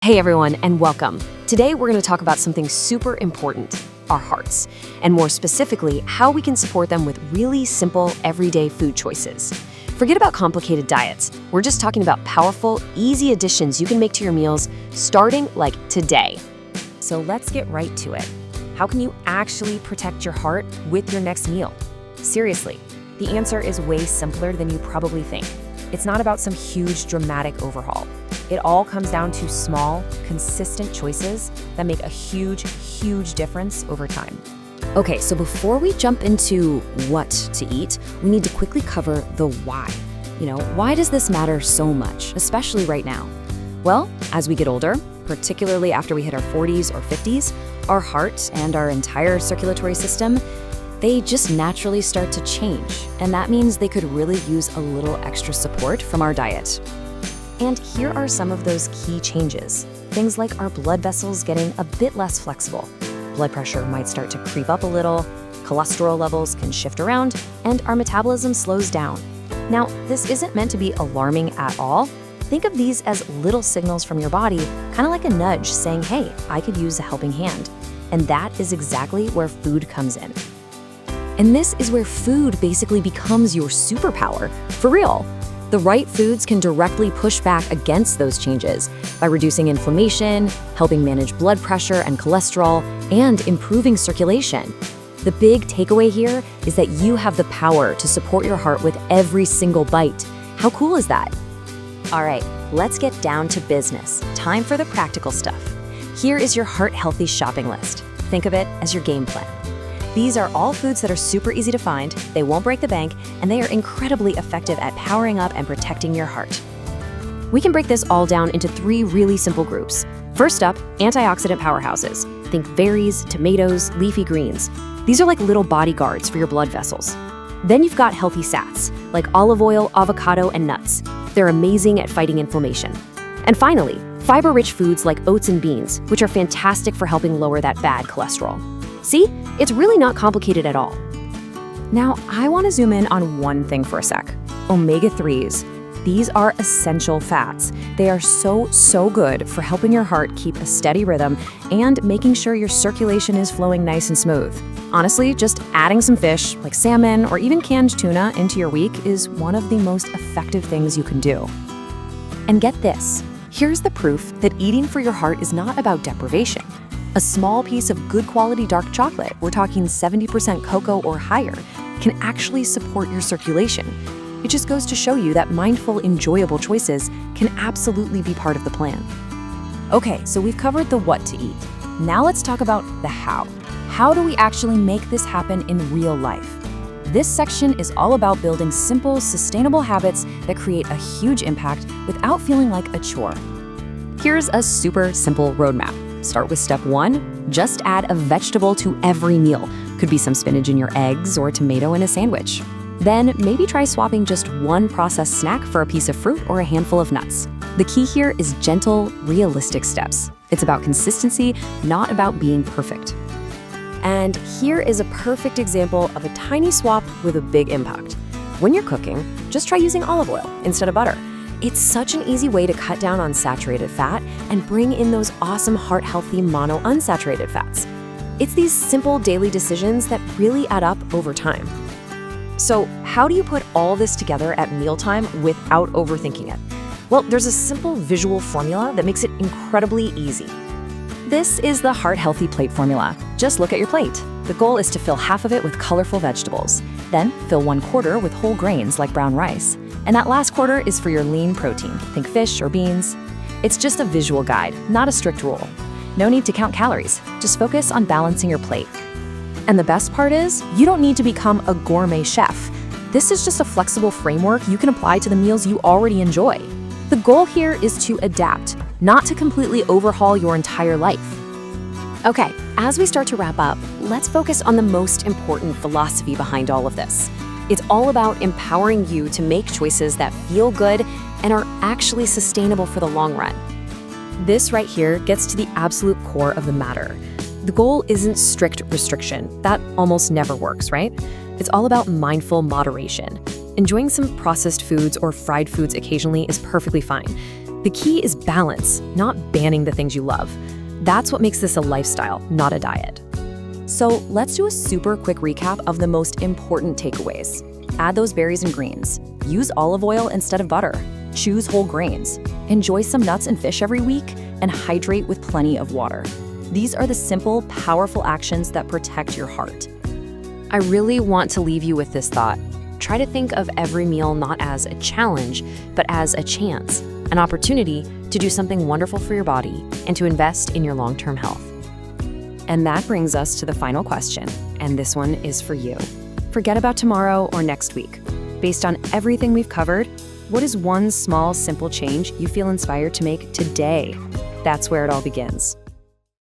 Hey everyone, and welcome. Today we're going to talk about something super important, our hearts, and more specifically, how we can support them with really simple, everyday food choices. Forget about complicated diets. We're just talking about powerful, easy additions you can make to your meals starting like today. So let's get right to it. How can you actually protect your heart with your next meal? Seriously, the answer is way simpler than you probably think. It's not about some huge, dramatic overhaul. It all comes down to small, consistent choices that make a huge, huge difference over time. Okay, so before we jump into what to eat, we need to quickly cover the why. Why does this matter so much, especially right now? Well, as we get older, particularly after we hit our 40s or 50s, our heart and our entire circulatory system, they just naturally start to change. And that means they could really use a little extra support from our diet. And here are some of those key changes. Things like our blood vessels getting a bit less flexible. Blood pressure might start to creep up a little, cholesterol levels can shift around, and our metabolism slows down. Now, this isn't meant to be alarming at all. Think of these as little signals from your body, kind of like a nudge saying, hey, I could use a helping hand. And that is exactly where food comes in. And this is where food basically becomes your superpower, for real. The right foods can directly push back against those changes by reducing inflammation, helping manage blood pressure and cholesterol, and improving circulation. The big takeaway here is that you have the power to support your heart with every single bite. How cool is that? All right, let's get down to business. Time for the practical stuff. Here is your heart-healthy shopping list. Think of it as your game plan. These are all foods that are super easy to find, they won't break the bank, and they are incredibly effective at powering up and protecting your heart. We can break this all down into 3 really simple groups. First up, antioxidant powerhouses. Think berries, tomatoes, leafy greens. These are like little bodyguards for your blood vessels. Then you've got healthy fats, like olive oil, avocado, and nuts. They're amazing at fighting inflammation. And finally, fiber-rich foods like oats and beans, which are fantastic for helping lower that bad cholesterol. See? It's really not complicated at all. Now, I want to zoom in on one thing for a sec. Omega-3s. These are essential fats. They are so good for helping your heart keep a steady rhythm and making sure your circulation is flowing nice and smooth. Honestly, just adding some fish, like salmon or even canned tuna, into your week is one of the most effective things you can do. And get this, here's the proof that eating for your heart is not about deprivation. A small piece of good quality dark chocolate, we're talking 70% cocoa or higher, can actually support your circulation. It just goes to show you that mindful, enjoyable choices can absolutely be part of the plan. Okay, so we've covered the what to eat. Now let's talk about the how. How do we actually make this happen in real life? This section is all about building simple, sustainable habits that create a huge impact without feeling like a chore. Here's a super simple roadmap. Start with step 1, just add a vegetable to every meal. Could be some spinach in your eggs or a tomato in a sandwich. Then maybe try swapping just one processed snack for a piece of fruit or a handful of nuts. The key here is gentle, realistic steps. It's about consistency, not about being perfect. And here is a perfect example of a tiny swap with a big impact. When you're cooking, just try using olive oil instead of butter. It's such an easy way to cut down on saturated fat and bring in those awesome heart-healthy monounsaturated fats. It's these simple daily decisions that really add up over time. So how do you put all this together at mealtime without overthinking it? Well, there's a simple visual formula that makes it incredibly easy. This is the Heart Healthy Plate formula. Just look at your plate. The goal is to fill half of it with colorful vegetables. Then fill 1/4 with whole grains like brown rice. And that last quarter is for your lean protein. Think fish or beans. It's just a visual guide, not a strict rule. No need to count calories. Just focus on balancing your plate. And the best part is, you don't need to become a gourmet chef. This is just a flexible framework you can apply to the meals you already enjoy. The goal here is to adapt, not to completely overhaul your entire life. Okay, as we start to wrap up, let's focus on the most important philosophy behind all of this. It's all about empowering you to make choices that feel good and are actually sustainable for the long run. This right here gets to the absolute core of the matter. The goal isn't strict restriction. That almost never works, right? It's all about mindful moderation. Enjoying some processed foods or fried foods occasionally is perfectly fine. The key is balance, not banning the things you love. That's what makes this a lifestyle, not a diet. So let's do a super quick recap of the most important takeaways. Add those berries and greens. Use olive oil instead of butter. Choose whole grains. Enjoy some nuts and fish every week, and hydrate with plenty of water. These are the simple, powerful actions that protect your heart. I really want to leave you with this thought. Try to think of every meal not as a challenge, but as a chance, an opportunity to do something wonderful for your body and to invest in your long-term health. And that brings us to the final question, and this one is for you. Forget about tomorrow or next week. Based on everything we've covered, what is one small, simple change you feel inspired to make today? That's where it all begins.